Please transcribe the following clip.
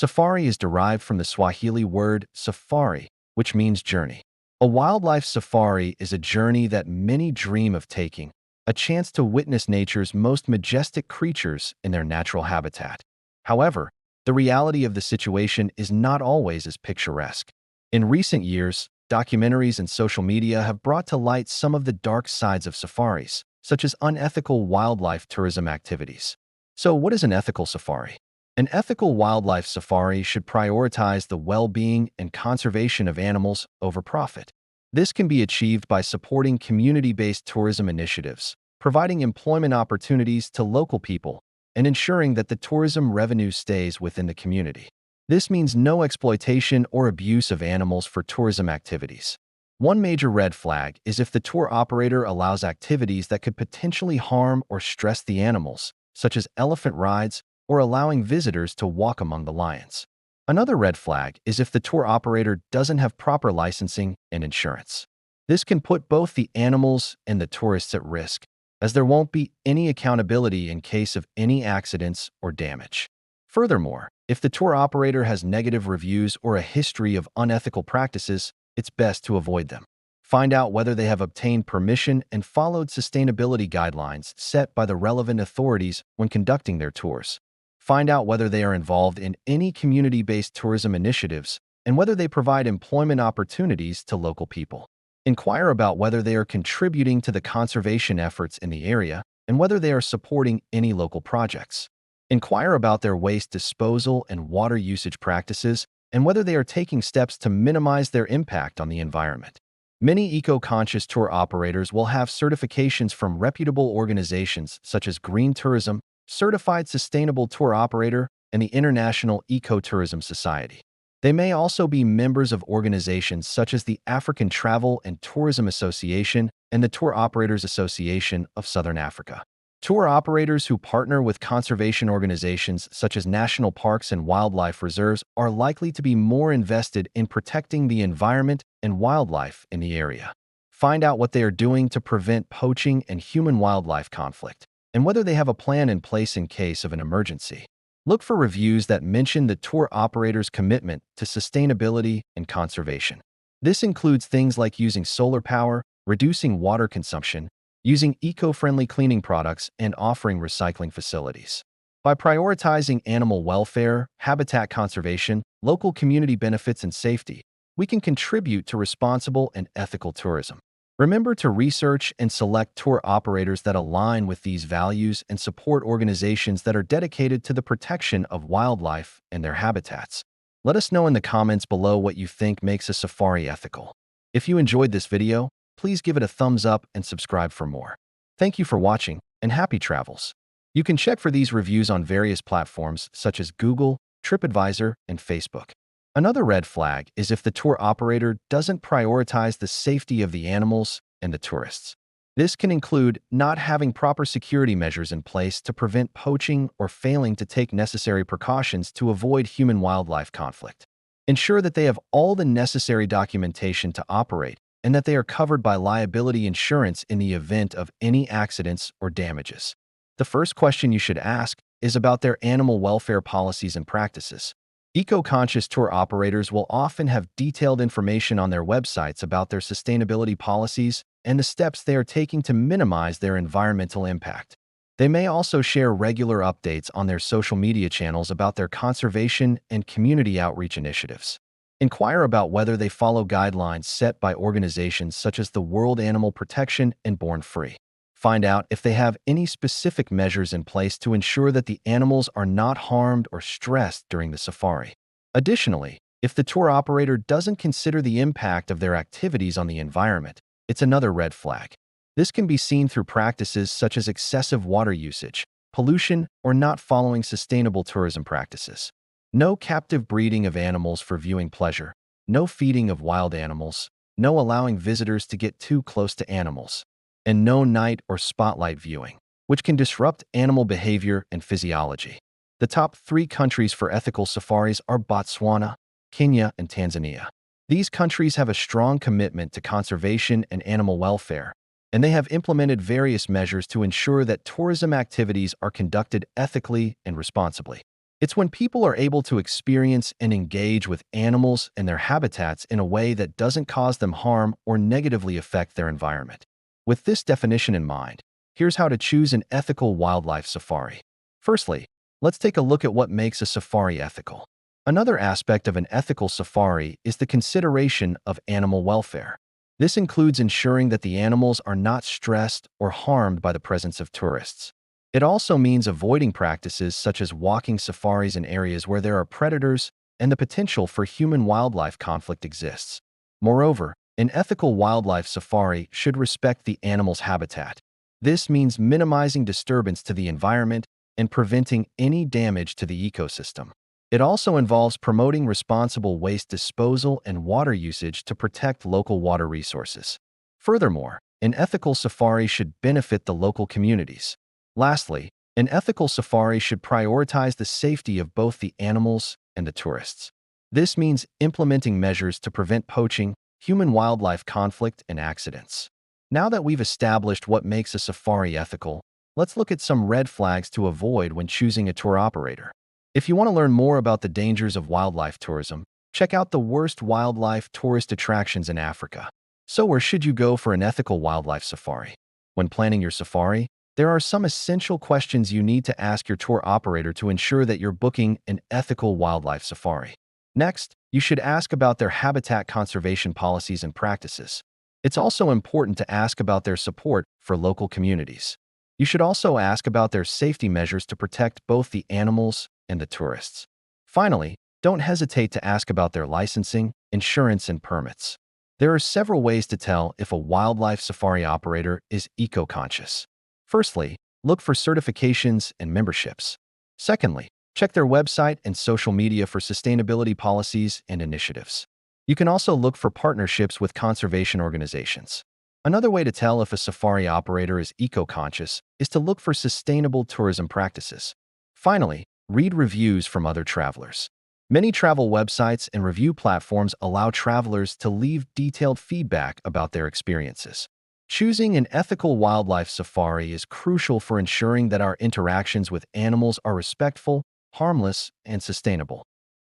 Safari is derived from the Swahili word safari, which means journey. A wildlife safari is a journey that many dream of taking, a chance to witness nature's most majestic creatures in their natural habitat. However, the reality of the situation is not always as picturesque. In recent years, documentaries and social media have brought to light some of the dark sides of safaris, such as unethical wildlife tourism activities. So, what is an ethical safari? An ethical wildlife safari should prioritize the well-being and conservation of animals over profit. This can be achieved by supporting community-based tourism initiatives, providing employment opportunities to local people, and ensuring that the tourism revenue stays within the community. This means no exploitation or abuse of animals for tourism activities. One major red flag is if the tour operator allows activities that could potentially harm or stress the animals, such as elephant rides or allowing visitors to walk among the lions. Another red flag is if the tour operator doesn't have proper licensing and insurance. This can put both the animals and the tourists at risk, as there won't be any accountability in case of any accidents or damage. Furthermore, if the tour operator has negative reviews or a history of unethical practices, it's best to avoid them. Find out whether they have obtained permission and followed sustainability guidelines set by the relevant authorities when conducting their tours. Find out whether they are involved in any community-based tourism initiatives and whether they provide employment opportunities to local people. Inquire about whether they are contributing to the conservation efforts in the area and whether they are supporting any local projects. Inquire about their waste disposal and water usage practices and whether they are taking steps to minimize their impact on the environment. Many eco-conscious tour operators will have certifications from reputable organizations such as Green Tourism, Certified Sustainable Tour Operator, and the International Ecotourism Society. They may also be members of organizations such as the African Travel and Tourism Association and the Tour Operators Association of Southern Africa. Tour operators who partner with conservation organizations such as national parks and wildlife reserves are likely to be more invested in protecting the environment and wildlife in the area. Find out what they are doing to prevent poaching and human-wildlife conflict, and whether they have a plan in place in case of an emergency. Look for reviews that mention the tour operator's commitment to sustainability and conservation. This includes things like using solar power, reducing water consumption, using eco-friendly cleaning products, and offering recycling facilities. By prioritizing animal welfare, habitat conservation, local community benefits, and safety, we can contribute to responsible and ethical tourism. Remember to research and select tour operators that align with these values and support organizations that are dedicated to the protection of wildlife and their habitats. Let us know in the comments below what you think makes a safari ethical. If you enjoyed this video, please give it a thumbs up and subscribe for more. Thank you for watching, and happy travels. You can check for these reviews on various platforms such as Google, TripAdvisor, and Facebook. Another red flag is if the tour operator doesn't prioritize the safety of the animals and the tourists. This can include not having proper security measures in place to prevent poaching or failing to take necessary precautions to avoid human-wildlife conflict. Ensure that they have all the necessary documentation to operate and that they are covered by liability insurance in the event of any accidents or damages. The first question you should ask is about their animal welfare policies and practices. Eco-conscious tour operators will often have detailed information on their websites about their sustainability policies and the steps they are taking to minimize their environmental impact. They may also share regular updates on their social media channels about their conservation and community outreach initiatives. Inquire about whether they follow guidelines set by organizations such as the World Animal Protection and Born Free. Find out if they have any specific measures in place to ensure that the animals are not harmed or stressed during the safari. Additionally, if the tour operator doesn't consider the impact of their activities on the environment, it's another red flag. This can be seen through practices such as excessive water usage, pollution, or not following sustainable tourism practices. No captive breeding of animals for viewing pleasure, no feeding of wild animals, no allowing visitors to get too close to animals, and no night or spotlight viewing, which can disrupt animal behavior and physiology. The top 3 countries for ethical safaris are Botswana, Kenya, and Tanzania. These countries have a strong commitment to conservation and animal welfare, and they have implemented various measures to ensure that tourism activities are conducted ethically and responsibly. It's when people are able to experience and engage with animals and their habitats in a way that doesn't cause them harm or negatively affect their environment. With this definition in mind, here's how to choose an ethical wildlife safari. Firstly, let's take a look at what makes a safari ethical. Another aspect of an ethical safari is the consideration of animal welfare. This includes ensuring that the animals are not stressed or harmed by the presence of tourists. It also means avoiding practices such as walking safaris in areas where there are predators and the potential for human-wildlife conflict exists. Moreover, an ethical wildlife safari should respect the animal's habitat. This means minimizing disturbance to the environment and preventing any damage to the ecosystem. It also involves promoting responsible waste disposal and water usage to protect local water resources. Furthermore, an ethical safari should benefit the local communities. Lastly, an ethical safari should prioritize the safety of both the animals and the tourists. This means implementing measures to prevent poaching, human-wildlife conflict, and accidents. Now that we've established what makes a safari ethical, let's look at some red flags to avoid when choosing a tour operator. If you want to learn more about the dangers of wildlife tourism, check out the worst wildlife tourist attractions in Africa. So where should you go for an ethical wildlife safari? When planning your safari, there are some essential questions you need to ask your tour operator to ensure that you're booking an ethical wildlife safari. Next, you should ask about their habitat conservation policies and practices. It's also important to ask about their support for local communities. You should also ask about their safety measures to protect both the animals and the tourists. Finally, don't hesitate to ask about their licensing, insurance, and permits. There are several ways to tell if a wildlife safari operator is eco-conscious. Firstly, look for certifications and memberships. Secondly, check their website and social media for sustainability policies and initiatives. You can also look for partnerships with conservation organizations. Another way to tell if a safari operator is eco-conscious is to look for sustainable tourism practices. Finally, read reviews from other travelers. Many travel websites and review platforms allow travelers to leave detailed feedback about their experiences. Choosing an ethical wildlife safari is crucial for ensuring that our interactions with animals are respectful, harmless, and sustainable.